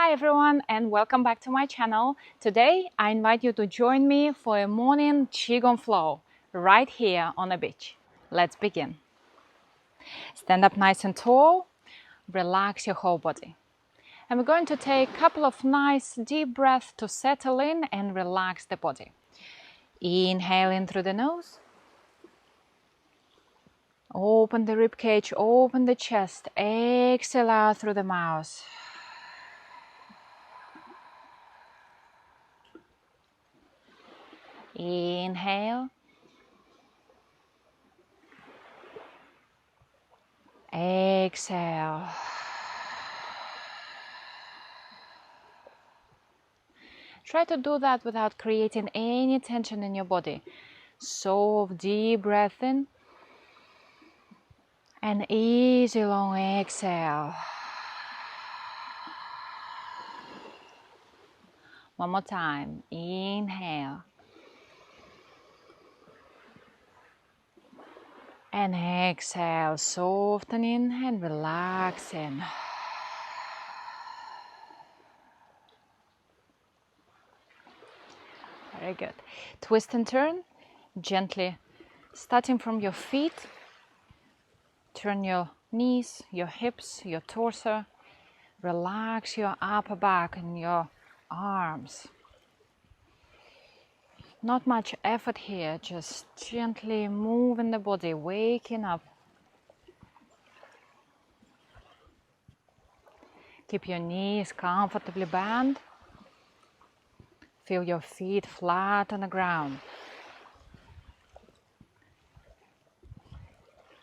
Hi everyone and welcome back to my channel. Today I invite you to join me for a morning Qigong flow right here on the beach. Let's begin. Stand up nice and tall, relax your whole body. And we're going to take a couple of nice deep breaths to settle in and relax the body. Inhale in through the nose. Open the rib cage, open the chest. Exhale out through the mouth. Inhale. Exhale. Try to do that without creating any tension in your body. Soft, deep breath in and easy long exhale. One more time. Inhale. And exhale, softening and relaxing. Very good. Twist and turn, gently starting from your feet. Turn your knees, your hips, your torso. Relax your upper back and your arms. Not much effort here, just gently moving the body, waking up. Keep your knees comfortably bent. Feel your feet flat on the ground.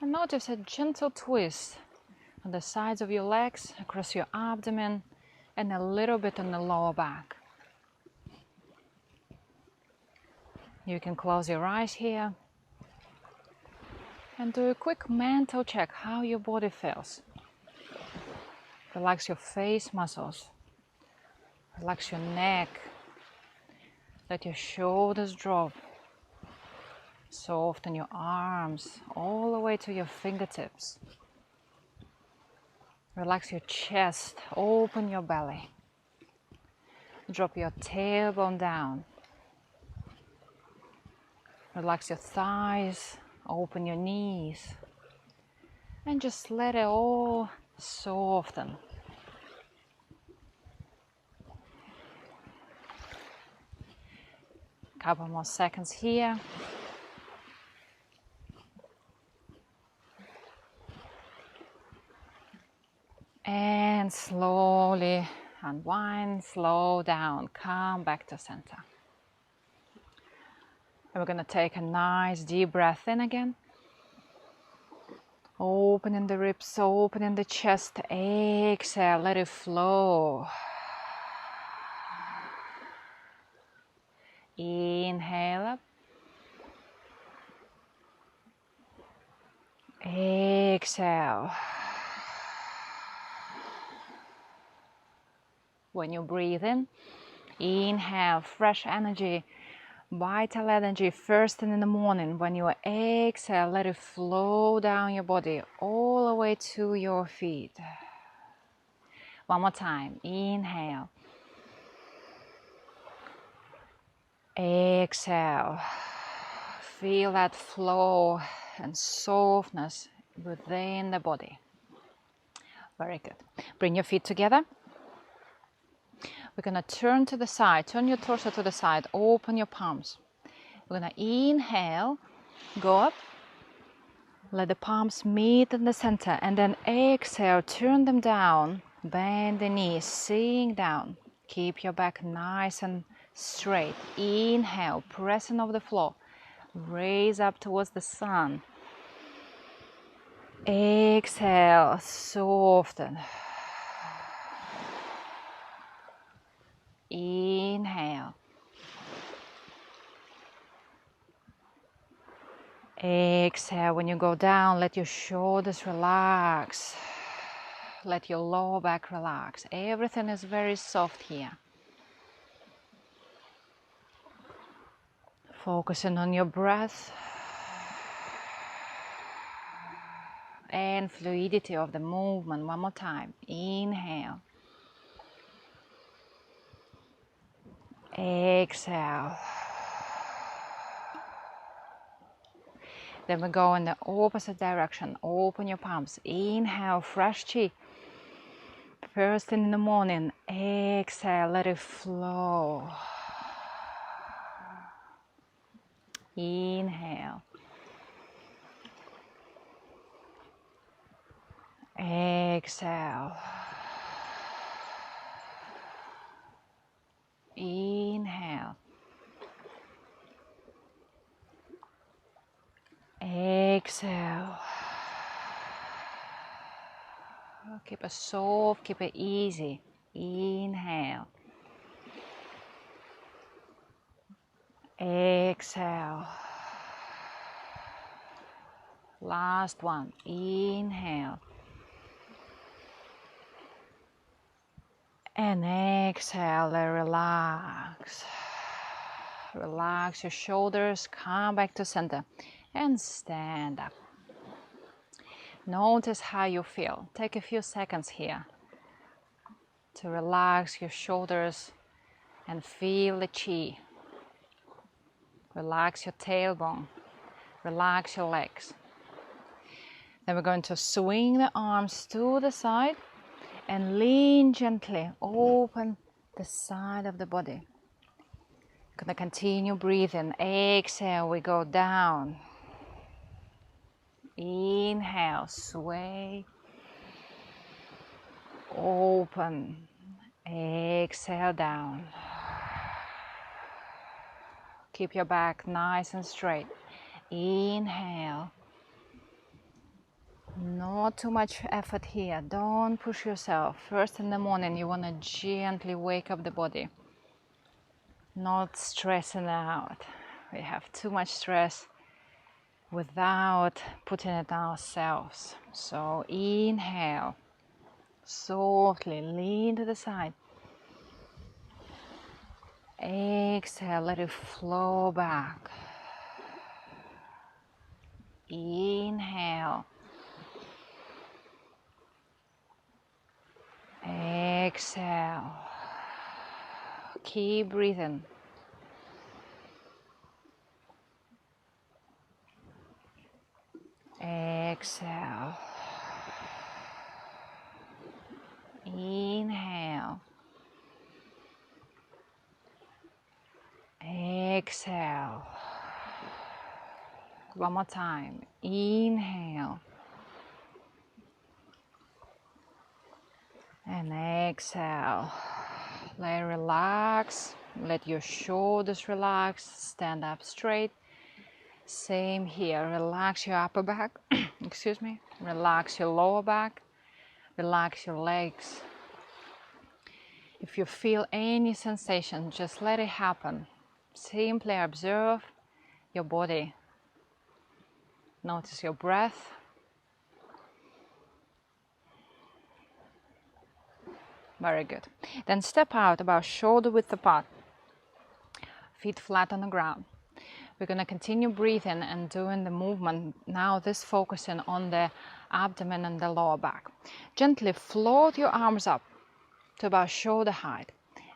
And notice a gentle twist on the sides of your legs, across your abdomen, and a little bit on the lower back. You can close your eyes here and do a quick mental check how your body feels. Relax your face muscles. Relax your neck. Let your shoulders drop. Soften your arms all the way to your fingertips. Relax your chest. Open your belly. Drop your tailbone down. Relax your thighs. Open your knees. And just let it all soften. Couple more seconds here. And slowly unwind, slow down, come back to center. And we're going to take a nice deep breath in again. Opening the ribs, opening the chest. Exhale, let it flow. Inhale up. Exhale. When you breathe in, inhale, fresh energy, vital energy first thing in the morning. When you exhale, let it flow down your body all the way to your feet. One more time. Inhale. Exhale. Feel that flow and softness within the body. Very good. Bring your feet together. We're going to turn to the side. Turn your torso to the side. Open your palms. We're going to inhale. Go up. Let the palms meet in the center. And then exhale. Turn them down. Bend the knees. Sink down. Keep your back nice and straight. Inhale. Pressing over the floor. Raise up towards the sun. Exhale. Soften. Inhale. Exhale. When you go down, let your shoulders relax. Let your lower back relax. Everything is very soft here. Focusing on your breath and fluidity of the movement. One more time. Inhale. Exhale. Then we go in the opposite direction. Open your palms. Inhale, fresh chi. First thing in the morning. Exhale, let it flow. Inhale. Exhale. Inhale. Exhale. Keep it soft, keep it easy. Inhale. Exhale. Last one. Inhale. And exhale, relax. Relax your shoulders, come back to center and stand up. Notice how you feel. Take a few seconds here to relax your shoulders and feel the chi. Relax your tailbone, relax your legs. Then we're going to swing the arms to the side and lean gently, open the side of the body. Gonna continue breathing. Exhale, we go down. Inhale, sway. Open. Exhale, down. Keep your back nice and straight. Inhale. Not too much effort here. Don't push yourself. First in the morning, you want to gently wake up the body. Not stressing out. We have too much stress without putting it on ourselves. So inhale. Softly lean to the side. Exhale, let it flow back. Inhale. Exhale. Keep breathing. Exhale. Inhale. Exhale. One more time. Inhale. And exhale. Let it relax. Let your shoulders relax. Stand up straight. Same here. Relax your upper back. Excuse me. Relax your lower back. Relax your legs. If you feel any sensation, just let it happen. Simply observe your body. Notice your breath. Very good. Then step out about shoulder width apart. Feet flat on the ground. We're going to continue breathing and doing the movement. Now this focusing on the abdomen and the lower back. Gently float your arms up to about shoulder height.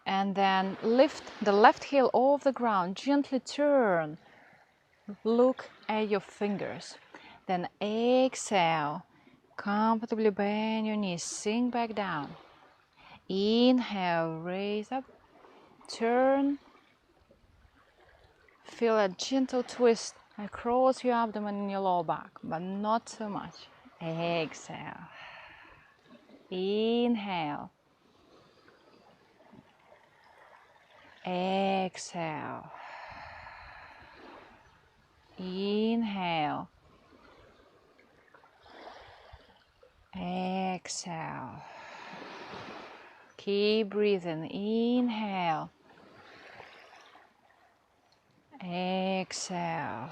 And then lift the left heel off the ground. Gently turn. Look at your fingers. Then exhale. Comfortably bend your knees. Sink back down. Inhale, raise up. Turn. Feel a gentle twist across your abdomen and your lower back, but not too much. Exhale. Inhale. Exhale. Inhale. Exhale. Keep breathing. Inhale. Exhale.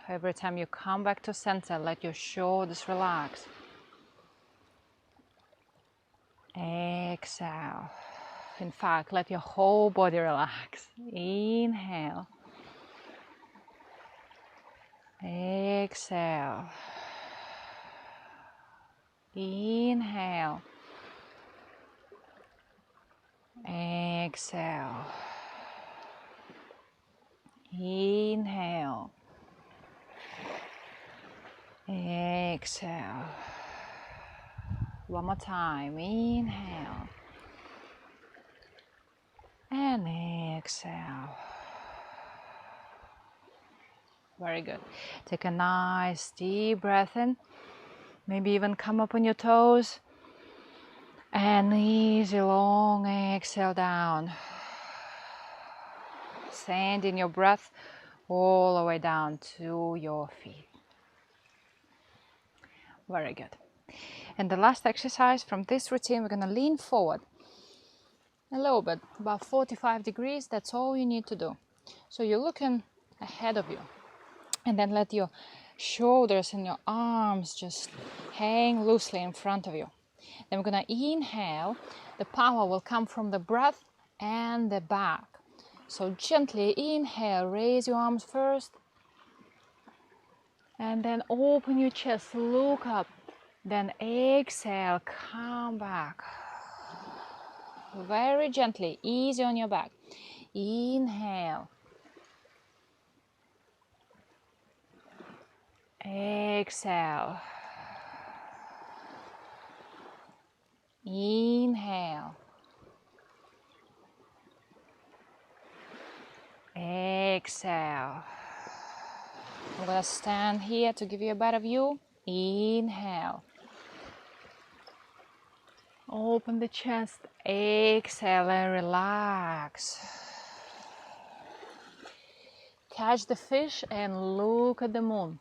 Every time you come back to center, let your shoulders relax. Exhale. In fact, let your whole body relax. Inhale. Exhale. Inhale. Exhale. Inhale. Exhale. One more time. Inhale. And exhale. Very good. Take a nice deep breath in. Maybe even come up on your toes. And easy long exhale down. Sending your breath all the way down to your feet. Very good. And the last exercise from this routine, we're going to lean forward a little bit, about 45 degrees. That's all you need to do. So you're looking ahead of you. And then let your shoulders and your arms just hang loosely in front of you. Then we're going to inhale. The power will come from the breath and the back. So gently inhale, raise your arms first. And then open your chest, look up. Then exhale, come back. Very gently, easy on your back. Inhale. Exhale. Inhale. Exhale. I'm going to stand here to give you a better view. Inhale. Open the chest. Exhale and relax. Catch the fish and look at the moon.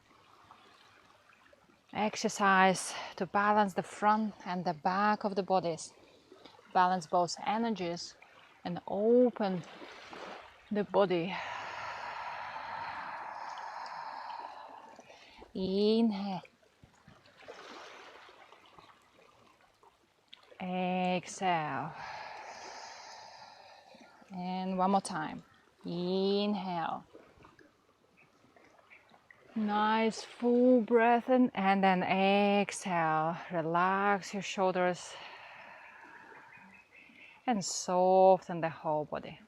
Exercise to balance the front and the back of the bodies. Balance both energies and open the body. Inhale. Exhale. And one more time. Inhale. Nice full breath in, and then exhale. Relax your shoulders and soften the whole body.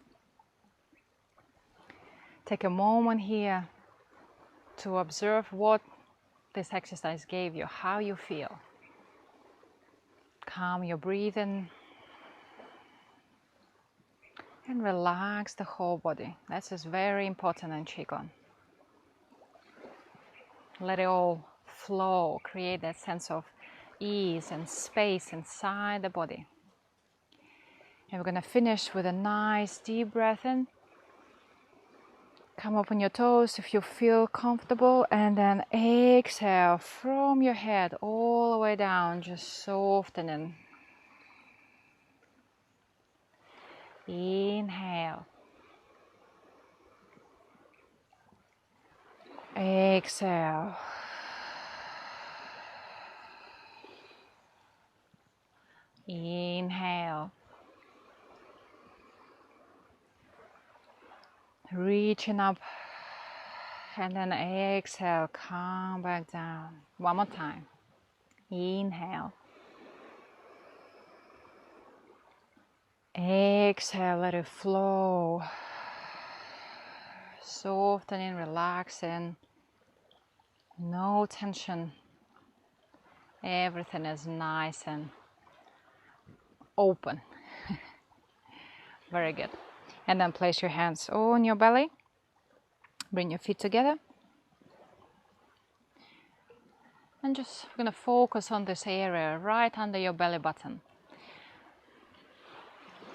Take a moment here to observe what this exercise gave you, how you feel. Calm your breathing and relax the whole body. This is very important in Qigong. Let it all flow, create that sense of ease and space inside the body. And we're going to finish with a nice deep breath in. Come up on your toes if you feel comfortable, and then exhale from your head all the way down, just softening. Inhale. Exhale. Inhale. Reaching up, and then exhale, come back down. One more time. Inhale. Exhale, let it flow. Softening, relaxing. No tension. Everything is nice and open. Very good. And then place your hands on your belly. Bring your feet together. And just going to focus on this area right under your belly button.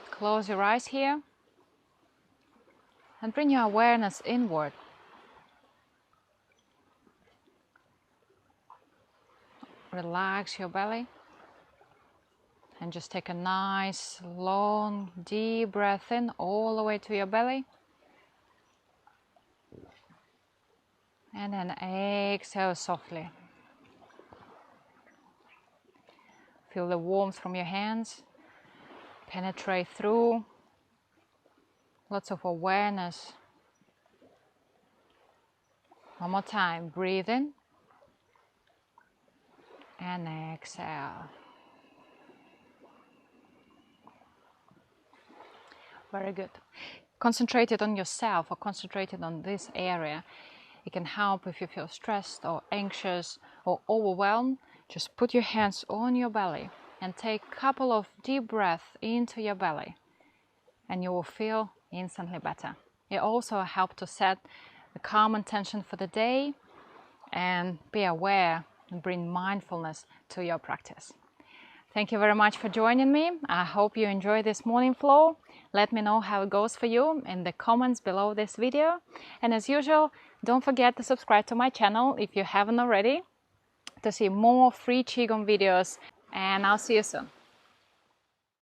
Close your eyes here. And bring your awareness inward. Relax your belly. And just take a nice, long, deep breath in all the way to your belly. And then exhale softly. Feel the warmth from your hands penetrate through. Lots of awareness. One more time. Breathe in. And exhale. Very good. concentrated on yourself or concentrated on this area. It can help if you feel stressed or anxious or overwhelmed. Just put your hands on your belly and take a couple of deep breaths into your belly, and you will feel instantly better. It also helps to set the calm intention for the day and be aware and bring mindfulness to your practice. Thank you very much for joining me. I hope you enjoy this morning flow. Let me know how it goes for you in the comments below this video. And as usual, don't forget to subscribe to my channel if you haven't already, to see more free Qigong videos. And I'll see you soon.